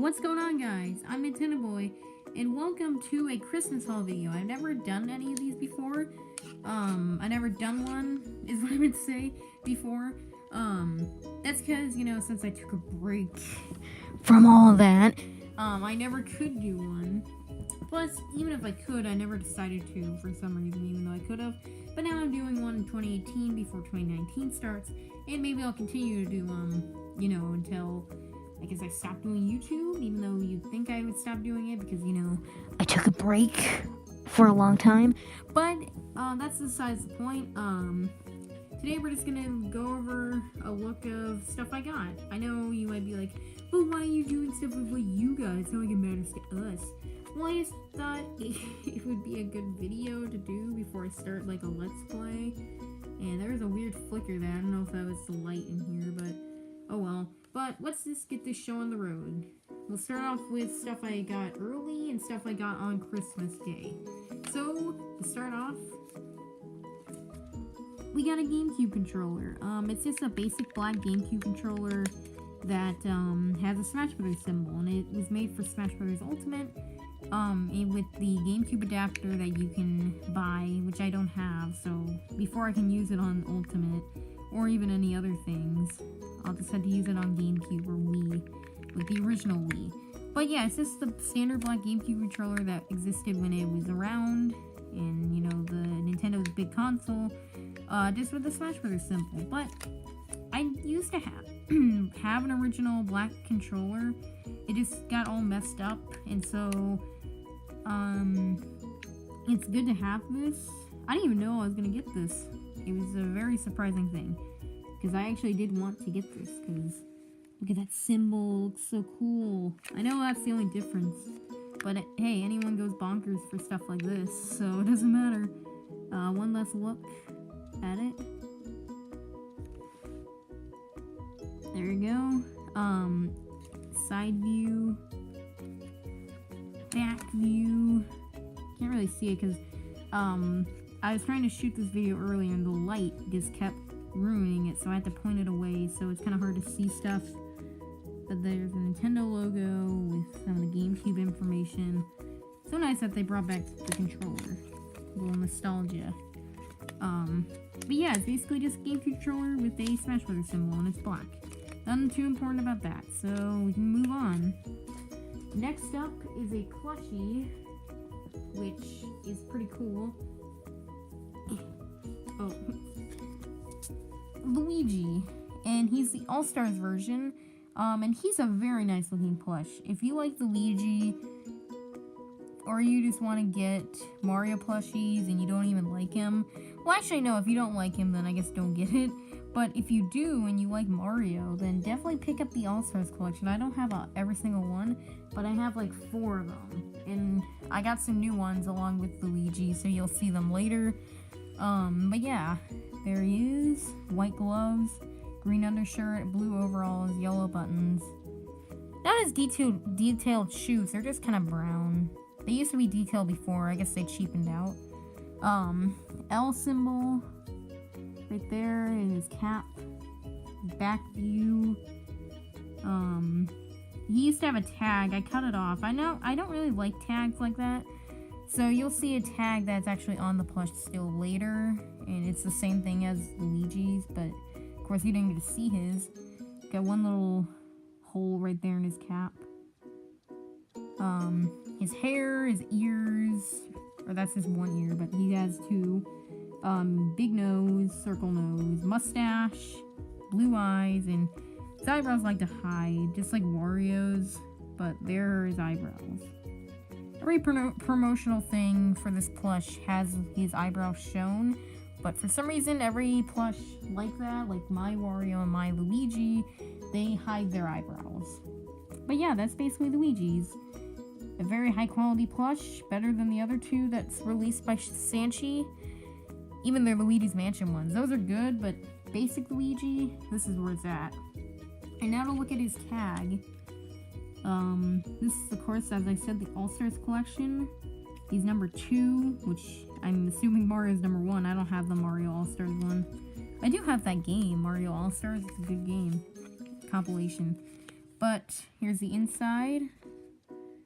What's going on, guys? I'm Nintendo Boy, and welcome to a Christmas haul video. I've never done any of these before. I never done one, is what I would say, before. That's because, since I took a break from all that, I never could do one. Plus, even if I could, I never decided to for some reason, even though I could have. But now I'm doing one in 2018 before 2019 starts, and maybe I'll continue to do, until I guess I stopped doing YouTube, even though you'd think I would stop doing it because, I took a break for a long time. But, that's besides the point. Today we're just gonna go over a look of stuff I got. I know you might be like, but why are you doing stuff with what you got? It's not like it matters to us. Well, I just thought it would be a good video to do before I start, like, a Let's Play. And there was a weird flicker there. I don't know if that was the light in here, but oh well. But let's just get this show on the road. We'll start off with stuff I got early and stuff I got on Christmas Day. So, to start off, we got a GameCube controller. It's just a basic black GameCube controller that has a Smash Brothers symbol, and it was made for Smash Brothers Ultimate. And with the GameCube adapter that you can buy, which I don't have, so before I can use it on Ultimate, or even any other things, I'll just have to use it on GameCube or Wii, with the original Wii. But yeah, it's just the standard black GameCube controller that existed when it was around, and, the Nintendo's big console, just with the Smash Brothers symbol. But I used to have an original black controller. It just got all messed up, and so, it's good to have this. I didn't even know I was gonna get this. It was a very surprising thing, because I actually did want to get this, because look at that symbol, it looks so cool. I know that's the only difference, but hey, anyone goes bonkers for stuff like this, so it doesn't matter. One last look at it. There you go. Side view, back view. Can't really see it because I was trying to shoot this video earlier and the light just kept ruining it, so I had to point it away, so it's kind of hard to see stuff. But there's a Nintendo logo with some of the GameCube information. So nice that they brought back the controller. A little nostalgia. But yeah, it's basically just a GameCube controller with a Smash Brothers symbol, and it's black. Nothing too important about that, so we can move on. Next up is a plushie, which is pretty cool. Oh. Luigi, and he's the All-Stars version, and he's a very nice looking plush. If you like the Luigi, or you just want to get Mario plushies and you don't even like him, well, actually no, if you don't like him, then I guess don't get it. But if you do and you like Mario, then definitely pick up the All-Stars collection. I don't have every single one, but I have like 4 of them. And I got some new ones along with Luigi, so you'll see them later. But yeah, there he is. White gloves, green undershirt, blue overalls, yellow buttons. Not as detailed shoes, they're just kind of brown. They used to be detailed before, I guess they cheapened out. L symbol right there in his cap. Back view. He used to have a tag. I cut it off. I don't really like tags like that. So you'll see a tag that's actually on the plush still later. And it's the same thing as Luigi's, but of course you didn't get to see his. Got one little hole right there in his cap. His hair, his ears, or that's just one ear, but he has 2. Big nose, circle nose, mustache, blue eyes, and his eyebrows like to hide, just like Wario's, but there are his eyebrows. Every promotional thing for this plush has his eyebrows shown, but for some reason, every plush like that, like my Wario and my Luigi, they hide their eyebrows. But yeah, that's basically Luigi's. A very high quality plush, better than the other 2 that's released by Sanchi. Even their Luigi's Mansion ones. Those are good, but basic Luigi, this is where it's at. And now to look at his tag. This is, of course, as I said, the All-Stars collection. He's number 2, which I'm assuming Mario is number 1. I don't have the Mario All-Stars one. I do have that game, Mario All-Stars. It's a good game. Compilation. But here's the inside.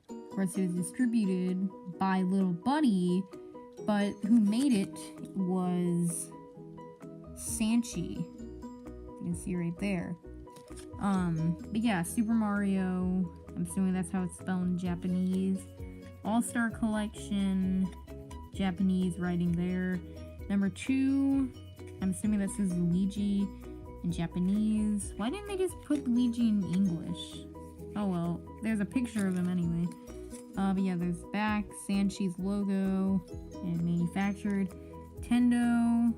Of course, it was distributed by Little Buddy, but who made it was Sanchi. You can see right there. But yeah, Super Mario, I'm assuming that's how it's spelled in Japanese. All-Star Collection, Japanese writing there. Number 2, I'm assuming that says Luigi in Japanese. Why didn't they just put Luigi in English? Oh well, there's a picture of him anyway. But yeah, there's back, Sanchi's logo, and manufactured. Nintendo.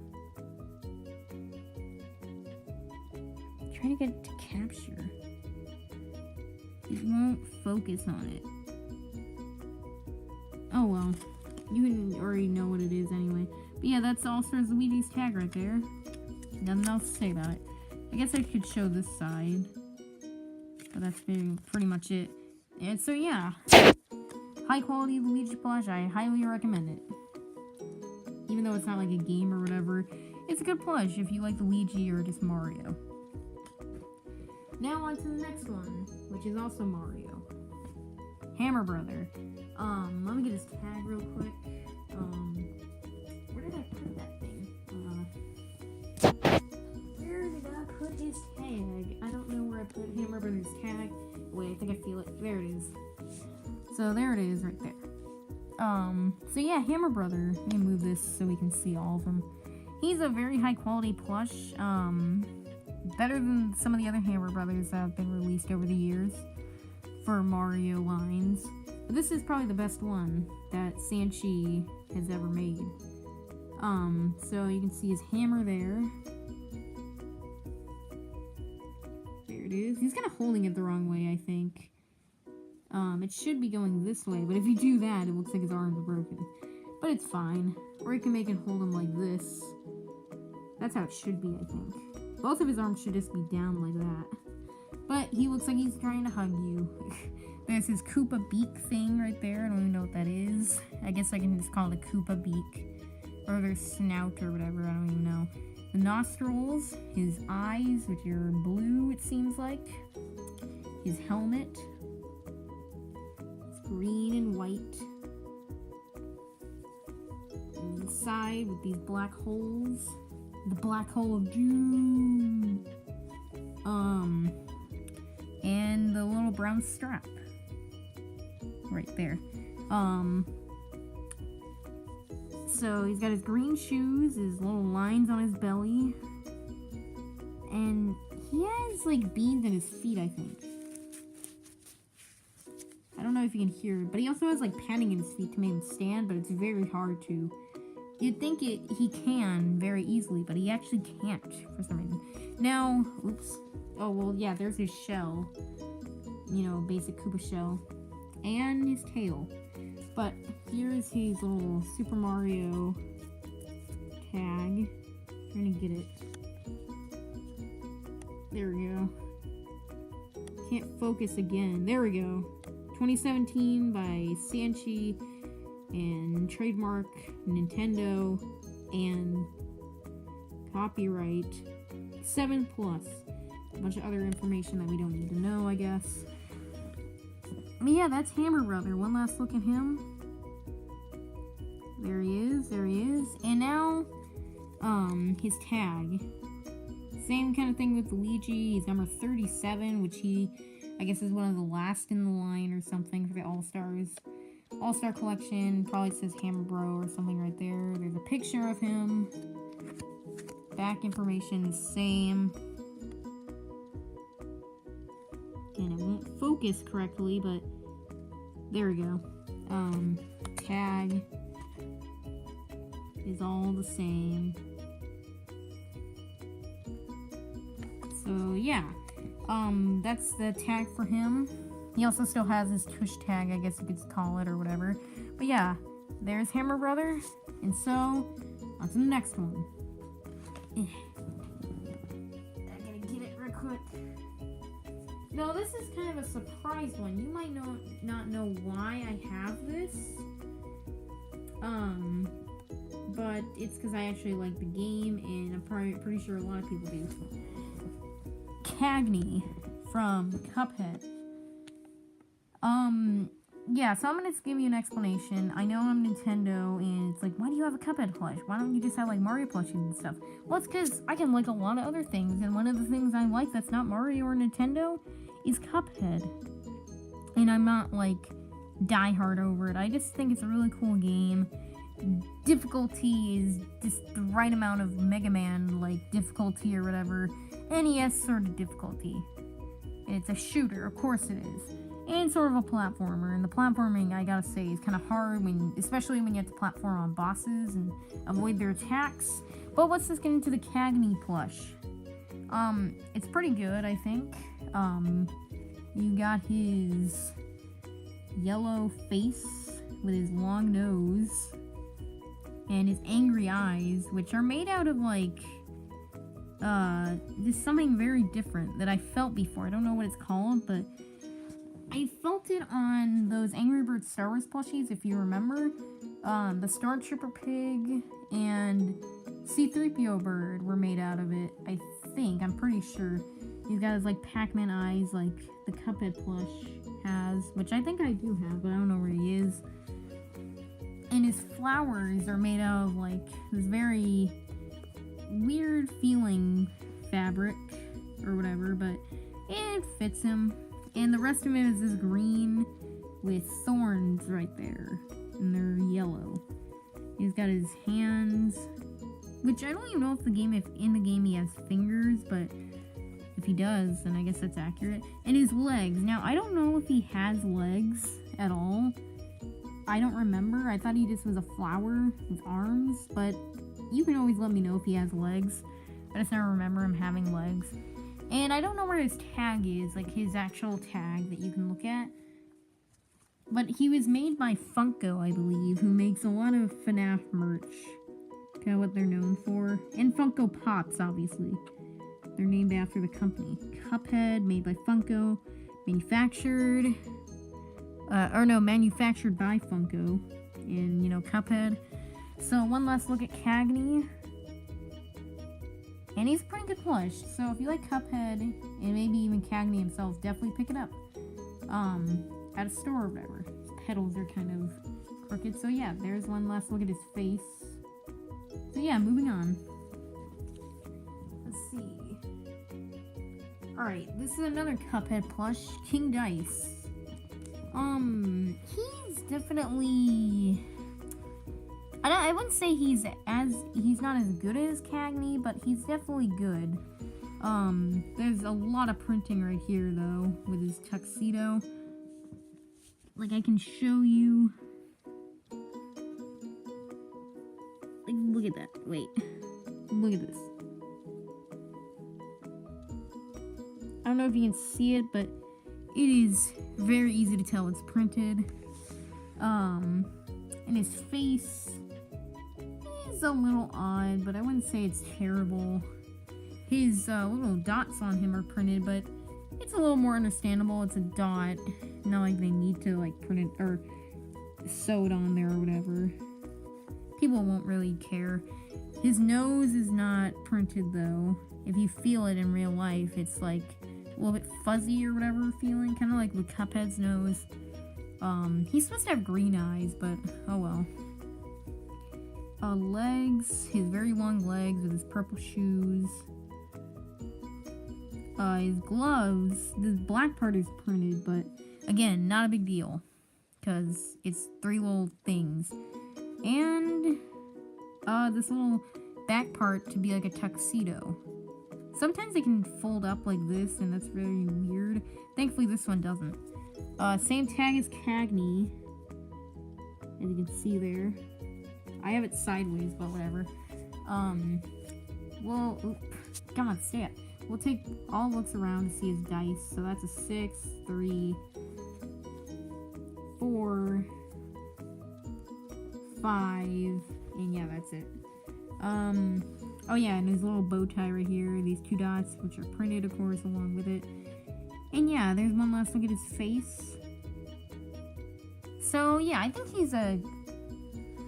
Trying to get it to capture. It won't focus on it. Oh well, you already know what it is anyway. But yeah, that's All-Stars Luigi's tag right there. Nothing else to say about it. I guess I could show this side, but that's pretty much it. And so yeah, high quality Luigi plush. I highly recommend it. Even though it's not like a game or whatever, it's a good plush if you like Luigi or just Mario. Now on to the next one, which is also Mario. Hammer Brother. Let me get his tag real quick. Where did I put that thing? Where did I put his tag? I don't know where I put Hammer Brother's tag. Wait, I think I feel it. There it is. So there it is right there. So yeah, Hammer Brother. Let me move this so we can see all of them. He's a very high quality plush. Better than some of the other Hammer Brothers that have been released over the years for Mario lines. But this is probably the best one that Sanchi has ever made. So you can see his hammer there. There it is. He's kind of holding it the wrong way, I think. It should be going this way, but if you do that, it looks like his arms are broken. But it's fine. Or you can make it hold him like this. That's how it should be, I think. Both of his arms should just be down like that. But he looks like he's trying to hug you. There's his Koopa beak thing right there. I don't even know what that is. I guess I can just call it a Koopa beak. Or their snout or whatever, I don't even know. The nostrils, his eyes, which are blue, it seems like. His helmet. It's green and white. And inside with these black holes. The black hole of doom. And the little brown strap. Right there. So he's got his green shoes, his little lines on his belly. And he has like beans in his feet, I think. I don't know if you can hear it, but he also has like padding in his feet to make him stand, but it's very hard to. You'd think he can very easily, but he actually can't for some reason. Now, oops. Oh, well, yeah, there's his shell. You know, basic Koopa shell. And his tail. But here is his little Super Mario tag. I'm trying to get it. There we go. Can't focus again. There we go. 2017 by Sanchi. And trademark Nintendo and copyright 7+. A bunch of other information that we don't need to know, I guess. But yeah, that's Hammer Brother. One last look at him. There he is, there he is. And now, his tag. Same kind of thing with Luigi. He's number 37, which I guess is one of the last in the line or something for the All-Stars. All-Star Collection, probably says Hammer Bro or something right there. There's a picture of him. Back information, same. And it won't focus correctly, but there we go. Tag is all the same. So yeah, that's the tag for him. He also still has his tush tag, I guess you could call it, or whatever. But yeah, there's Hammer Brother. And so, on to the next one. I gotta get it real quick. No, this is kind of a surprise one. You might not know why I have this. But it's because I actually like the game, and I'm pretty sure a lot of people do. Cagney from Cuphead. Yeah, so I'm gonna give you an explanation. I know I'm Nintendo, and it's like, why do you have a Cuphead plush? Why don't you just have, like, Mario plushies and stuff? Well, it's because I can like a lot of other things, and one of the things I like that's not Mario or Nintendo is Cuphead. And I'm not, like, diehard over it. I just think it's a really cool game. Difficulty is just the right amount of Mega Man, like, difficulty or whatever. NES sort of difficulty. And it's a shooter, of course it is. And sort of a platformer, and the platforming, I gotta say, is kind of hard, especially when you have to platform on bosses and avoid their attacks. But let's just get into the Cagney plush. It's pretty good, I think. You got his yellow face with his long nose and his angry eyes, which are made out of, like, just something very different that I felt before. I don't know what it's called, but I felt it on those Angry Birds Star Wars plushies, if you remember. The Star Trooper pig and C-3PO bird were made out of it, I think. I'm pretty sure. He's got his, like, Pac-Man eyes, like the Cuphead plush has, which I think I do have, but I don't know where he is. And his flowers are made out of, like, this very weird feeling fabric or whatever, but it fits him. And the rest of it is this green with thorns right there. And they're yellow. He's got his hands, which I don't even know if in the game he has fingers, but if he does, then I guess that's accurate. And his legs. Now, I don't know if he has legs at all. I don't remember. I thought he just was a flower with arms, but you can always let me know if he has legs. I just never remember him having legs. And I don't know where his tag is, like his actual tag that you can look at. But he was made by Funko, I believe, who makes a lot of FNAF merch. Kind of what they're known for. And Funko Pops, obviously. They're named after the company. Cuphead, made by Funko. Manufactured by Funko. And, you know, Cuphead. So, one last look at Cagney. And he's a pretty good plush, so if you like Cuphead, and maybe even Cagney himself, definitely pick it up. At a store or whatever. His petals are kind of crooked, so yeah, there's one last look at his face. So yeah, moving on. Let's see. Alright, this is another Cuphead plush, King Dice. He's definitely... I wouldn't say he's not as good as Cagney, but he's definitely good. There's a lot of printing right here, though, with his tuxedo. Like, I can show you. Like, look at that. Wait. Look at this. I don't know if you can see it, but it is very easy to tell it's printed. And his face is a little odd, but I wouldn't say it's terrible. His little dots on him are printed, but it's a little more understandable. It's a dot, not like they need to like print it or sew it on there or whatever. People won't really care. His nose is not printed though. If you feel it in real life, it's like a little bit fuzzy or whatever feeling, kind of like with Cuphead's nose. He's supposed to have green eyes, but oh well. Legs, his very long legs with his purple shoes. His gloves, this black part is printed, but again, not a big deal, because it's 3 little things. And, this little back part to be like a tuxedo. Sometimes they can fold up like this, and that's very weird. Thankfully, this one doesn't. Same tag as Cagney, as you can see there. I have it sideways, but whatever. God, stay up. We'll take all looks around to see his dice. So that's a 6, 3, 4, 5, and yeah, that's it. Oh yeah, and his little bow tie right here, these 2 dots, which are printed, of course, along with it. And yeah, there's one last look at his face. So yeah, I think he's a,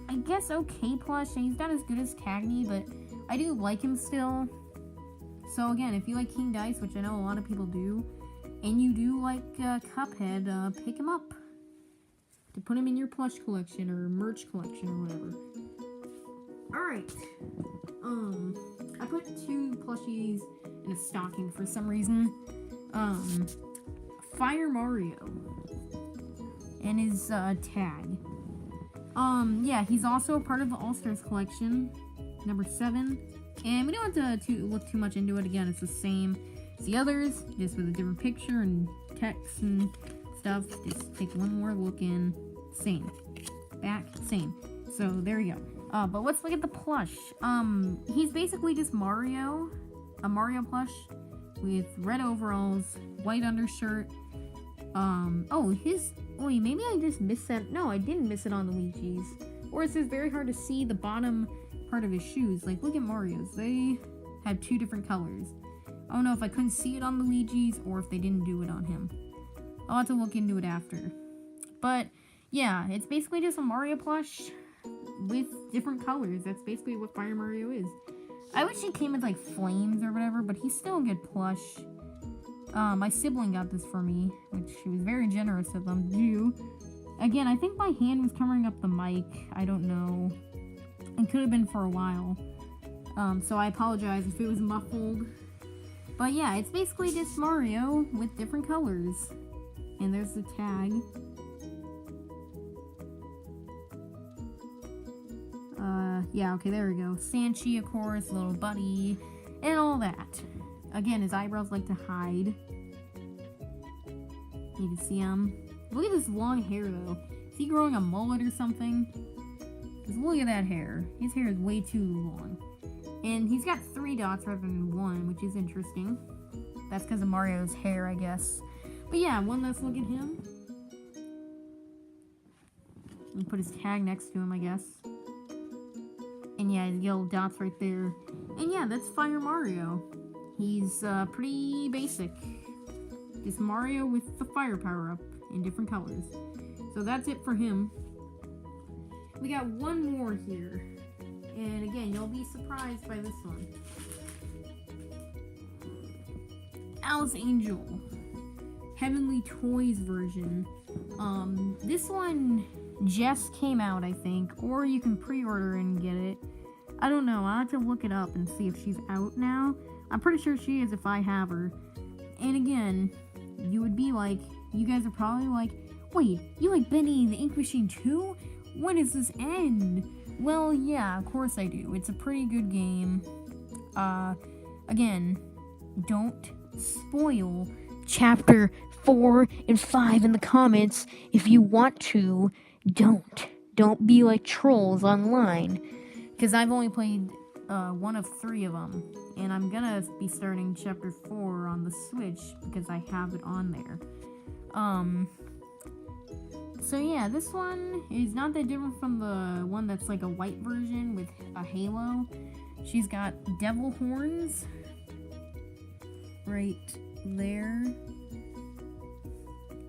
I guess, okay plush, and he's not as good as Cagney, but I do like him still. So again, if you like King Dice, which I know a lot of people do, and you do like Cuphead, pick him up to put him in your plush collection or merch collection or whatever. Alright. I put 2 plushies in a stocking for some reason. Fire Mario and his tag. Yeah, he's also a part of the All-Stars collection, number 7. And we don't have to look too much into it. Again, it's the same as the others, just with a different picture and text and stuff. Just take one more look in. Same. Back, same. So, there you go. But let's look at the plush. He's basically just Mario. A Mario plush with red overalls, white undershirt. Wait, maybe I just missed that. No, I didn't miss it on the Luigi's. Or it's just very hard to see the bottom part of his shoes. Like, look at Mario's. They have 2 different colors. I don't know if I couldn't see it on the Luigi's or if they didn't do it on him. I'll have to look into it after. But, yeah, it's basically just a Mario plush with different colors. That's basically what Fire Mario is. I wish he came with, like, flames or whatever, but he's still a good plush. My sibling got this for me, which she was very generous of them to do. Again, I think my hand was covering up the mic. I don't know. It could have been for a while. So I apologize if it was muffled. But yeah, it's basically just Mario with different colors. And there's the tag. Yeah, okay, there we go. Sanchi, of course, little buddy, and all that. Again, his eyebrows like to hide. You can see him. Look at this long hair, though. Is he growing a mullet or something? Because look at that hair. His hair is way too long. And he's got 3 dots rather than 1, which is interesting. That's because of Mario's hair, I guess. But yeah, one last look at him. And put his tag next to him, I guess. And yeah, his yellow dots right there. And yeah, that's Fire Mario. He's pretty basic. Just Mario with the fire power-up in different colors. So that's it for him. We got one more here. And again, you'll be surprised by this one. Alice Angel. Heavenly Toys version. This one just came out, I think. Or you can pre-order and get it. I don't know. I'll have to look it up and see if she's out now. I'm pretty sure she is if I have her. And again, you would be like, you guys are probably like, wait, you like Bendy and the Ink Machine too? When does this end? Well, yeah, of course I do. It's a pretty good game. Again, don't spoil chapter 4 and 5 in the comments. If you want to, don't be like trolls online. Because I've only played one of 3 of them. And I'm gonna be starting chapter 4 on the Switch because I have it on there. So yeah, this one is not that different from the one that's like a white version with a halo. She's got devil horns right there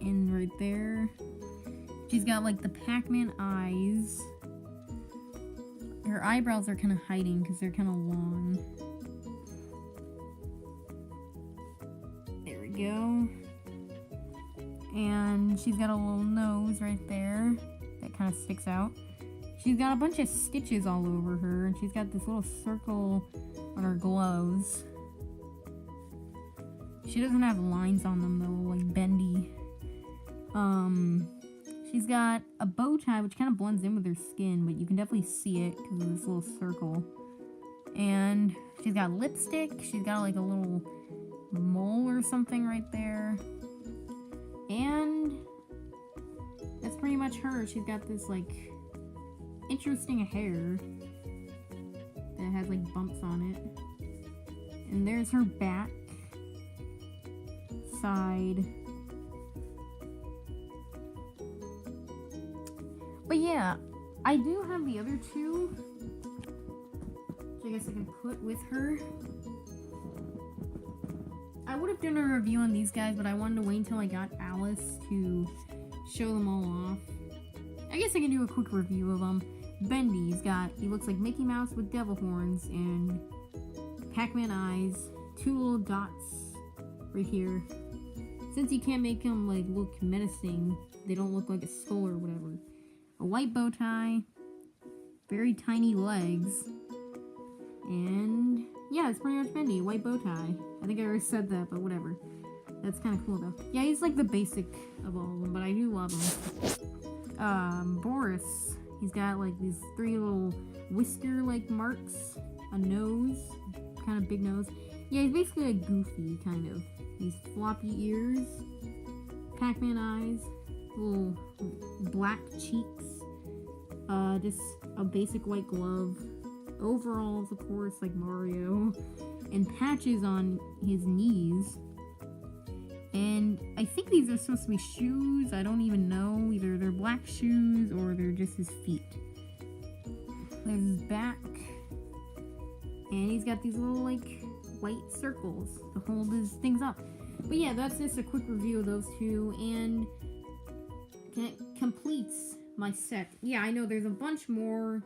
and right there. She's got like the Pac-Man eyes. Her eyebrows are kind of hiding because they're kind of long. There we go. And she's got a little nose right there that kind of sticks out. She's got a bunch of stitches all over her, and she's got this little circle on her gloves. She doesn't have lines on them though, like Bendy. She's got a bow tie, which kind of blends in with her skin, but you can definitely see it because of this little circle. And she's got lipstick. She's got like a little mole or something right there. And that's pretty much her. She's got this like interesting hair that has like bumps on it. And there's her back, side. But yeah, I do have the other 2, which I guess I can put with her. I would have done a review on these guys, but I wanted to wait until I got Alice to show them all off. I guess I can do a quick review of them. Bendy, he looks like Mickey Mouse with devil horns and Pac-Man eyes, 2 little dots right here. since you can't make them like look menacing, they don't look like a skull or whatever. A white bow tie, very tiny legs, and yeah, it's pretty much Bendy. White bow tie. I think I already said that, but whatever. That's kind of cool though. Yeah, he's like the basic of all of them, but I do love him. Boris. He's got like these 3 little whisker-like marks, a nose, kind of big nose. Yeah, he's basically a Goofy, kind of. These floppy ears, Pac-Man eyes, little black cheeks, just a basic white glove, overalls, of course, like Mario, and patches on his knees. And I think these are supposed to be shoes. I don't even know. Either they're black shoes or they're just his feet. There's his back. And he's got these little, like, white circles to hold his things up. But yeah, that's just a quick review of those 2. And it completes my set. Yeah, I know there's a bunch more.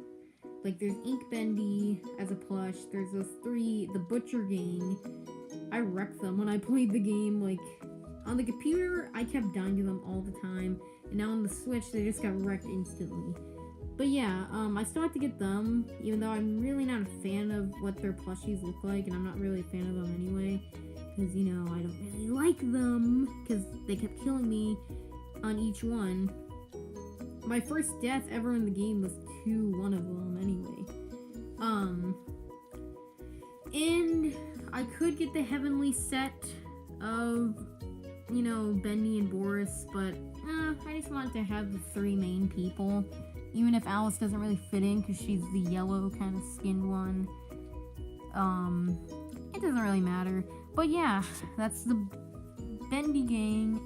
Like, there's Ink Bendy as a plush. There's those 3, the Butcher Gang. I wrecked them when I played the game, like, on the computer, I kept dying to them all the time, and now on the Switch, they just got wrecked instantly. But yeah, I still have to get them, even though I'm really not a fan of what their plushies look like, and I'm not really a fan of them anyway, because, you know, I don't really like them, because they kept killing me on each one. My first death ever in the game was to one of them, anyway. And I could get the heavenly set of, you know, Bendy and Boris, but I just want to have the 3 main people, even if Alice doesn't really fit in because she's the yellow kind of skinned one. It doesn't really matter. But yeah, that's the Bendy gang.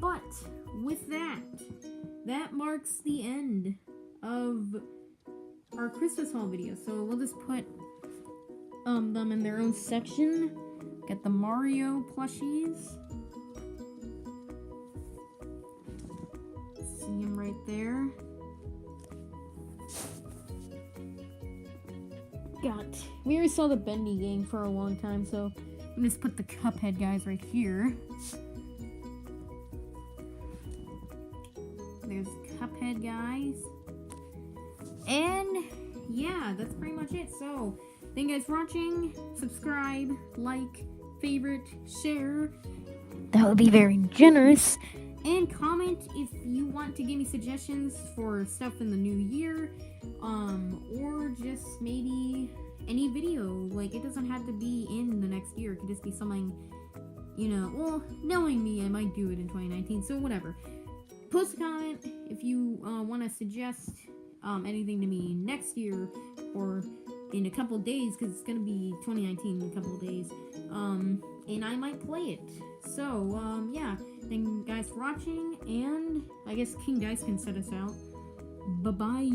But with that, that marks the end of our Christmas haul video. So we'll just put them in their own section. Get the Mario plushies. See him right there. We already saw the Bendy gang for a long time, so I'm just put the Cuphead guys right here. There's Cuphead guys. And yeah, that's pretty much it. So thank you guys for watching. Subscribe, like, favorite, share. That would be very generous. And comment if you want to give me suggestions for stuff in the new year. Or just maybe any video. Like, it doesn't have to be in the next year. It could just be something, you know, well, knowing me, I might do it in 2019. So whatever. Post a comment if you want to suggest anything to me next year or in a couple days, because it's gonna be 2019 in a couple of days, and I might play it. So yeah, thank you guys for watching, and I guess King Dice can set us out. Bye-bye.